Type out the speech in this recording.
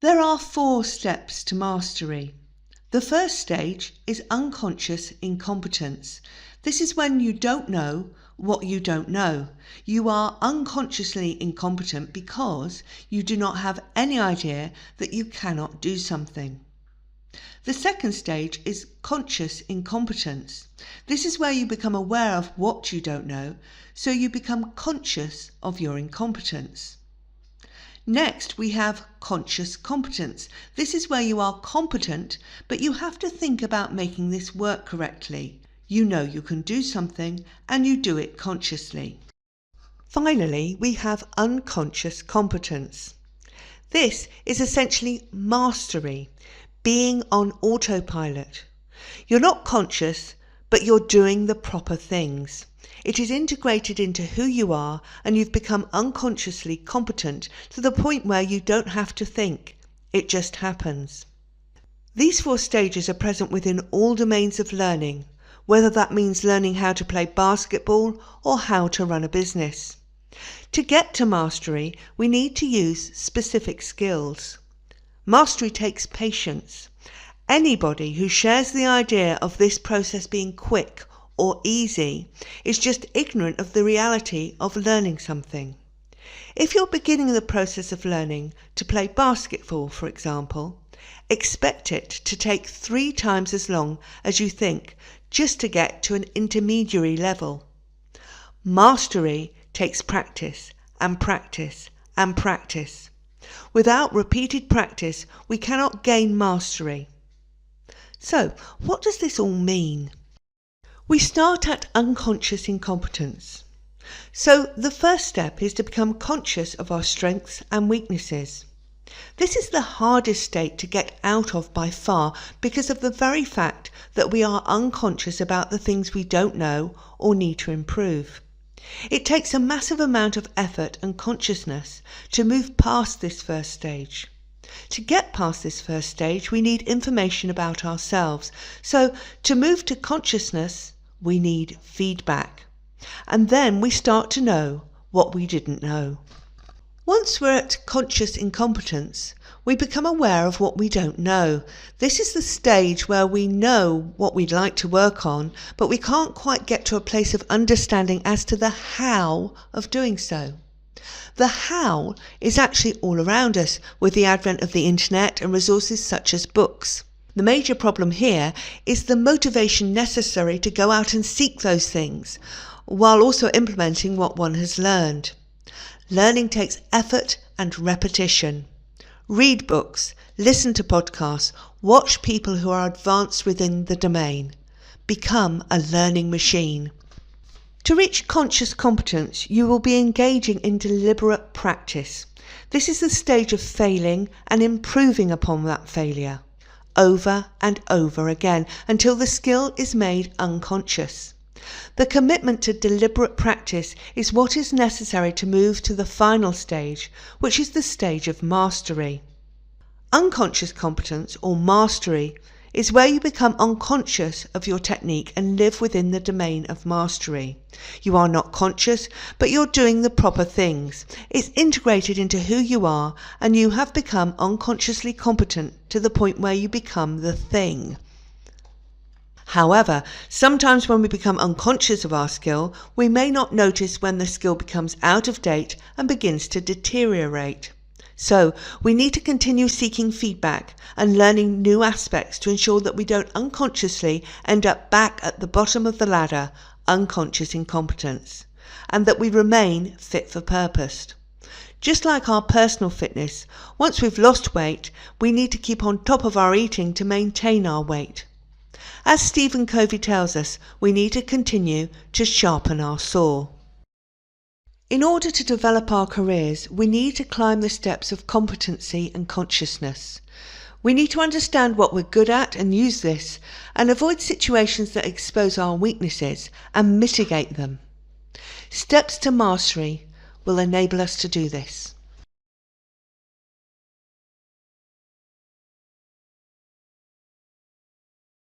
There are 4 steps to mastery. The first stage is unconscious incompetence. This is when you don't know what you don't know. You are unconsciously incompetent because you do not have any idea that you cannot do something. The second stage is conscious incompetence. This is where you become aware of what you don't know, so you become conscious of your incompetence. Next, we have conscious competence. This is where you are competent, but you have to think about making this work correctly. You know you can do something and you do it consciously. Finally, we have unconscious competence. This is essentially mastery, being on autopilot. You're not conscious, but you're doing the proper things. It is integrated into who you are, and you've become unconsciously competent to the point where you don't have to think. It just happens. These 4 stages are present within all domains of learning, whether that means learning how to play basketball or how to run a business. To get to mastery, we need to use specific skills. Mastery takes patience. Anybody who shares the idea of this process being quick or easy is just ignorant of the reality of learning something. If you're beginning the process of learning to play basketball, for example, expect it to take 3 times as long as you think just to get to an intermediary level. Mastery takes practice and practice and practice. Without repeated practice, we cannot gain mastery. So, what does this all mean? We start at unconscious incompetence. So the first step is to become conscious of our strengths and weaknesses. This is the hardest state to get out of by far because of the very fact that we are unconscious about the things we don't know or need to improve. It takes a massive amount of effort and consciousness to move past this first stage. To get past this first stage, we need information about ourselves. So to move to consciousness, we need feedback. And then we start to know what we didn't know. Once we're at conscious incompetence, we become aware of what we don't know. This is the stage where we know what we'd like to work on, but we can't quite get to a place of understanding as to the how of doing so. The how is actually all around us with the advent of the internet and resources such as books. The major problem here is the motivation necessary to go out and seek those things, while also implementing what one has learned. Learning takes effort and repetition. Read books, listen to podcasts, watch people who are advanced within the domain. Become a learning machine. To reach conscious competence, you will be engaging in deliberate practice. This is the stage of failing and improving upon that failure, over and over again, until the skill is made unconscious. The commitment to deliberate practice is what is necessary to move to the final stage, which is the stage of mastery. Unconscious competence, or mastery, is where you become unconscious of your technique and live within the domain of mastery. You are not conscious, but you're doing the proper things. It's integrated into who you are, and you have become unconsciously competent to the point where you become the thing. However, sometimes when we become unconscious of our skill, we may not notice when the skill becomes out of date and begins to deteriorate. So, we need to continue seeking feedback and learning new aspects to ensure that we don't unconsciously end up back at the bottom of the ladder, unconscious incompetence, and that we remain fit for purpose. Just like our personal fitness, once we've lost weight, we need to keep on top of our eating to maintain our weight. As Stephen Covey tells us, we need to continue to sharpen our saw. In order to develop our careers, we need to climb the steps of competency and consciousness. We need to understand what we're good at and use this, and avoid situations that expose our weaknesses and mitigate them. Steps to mastery will enable us to do this.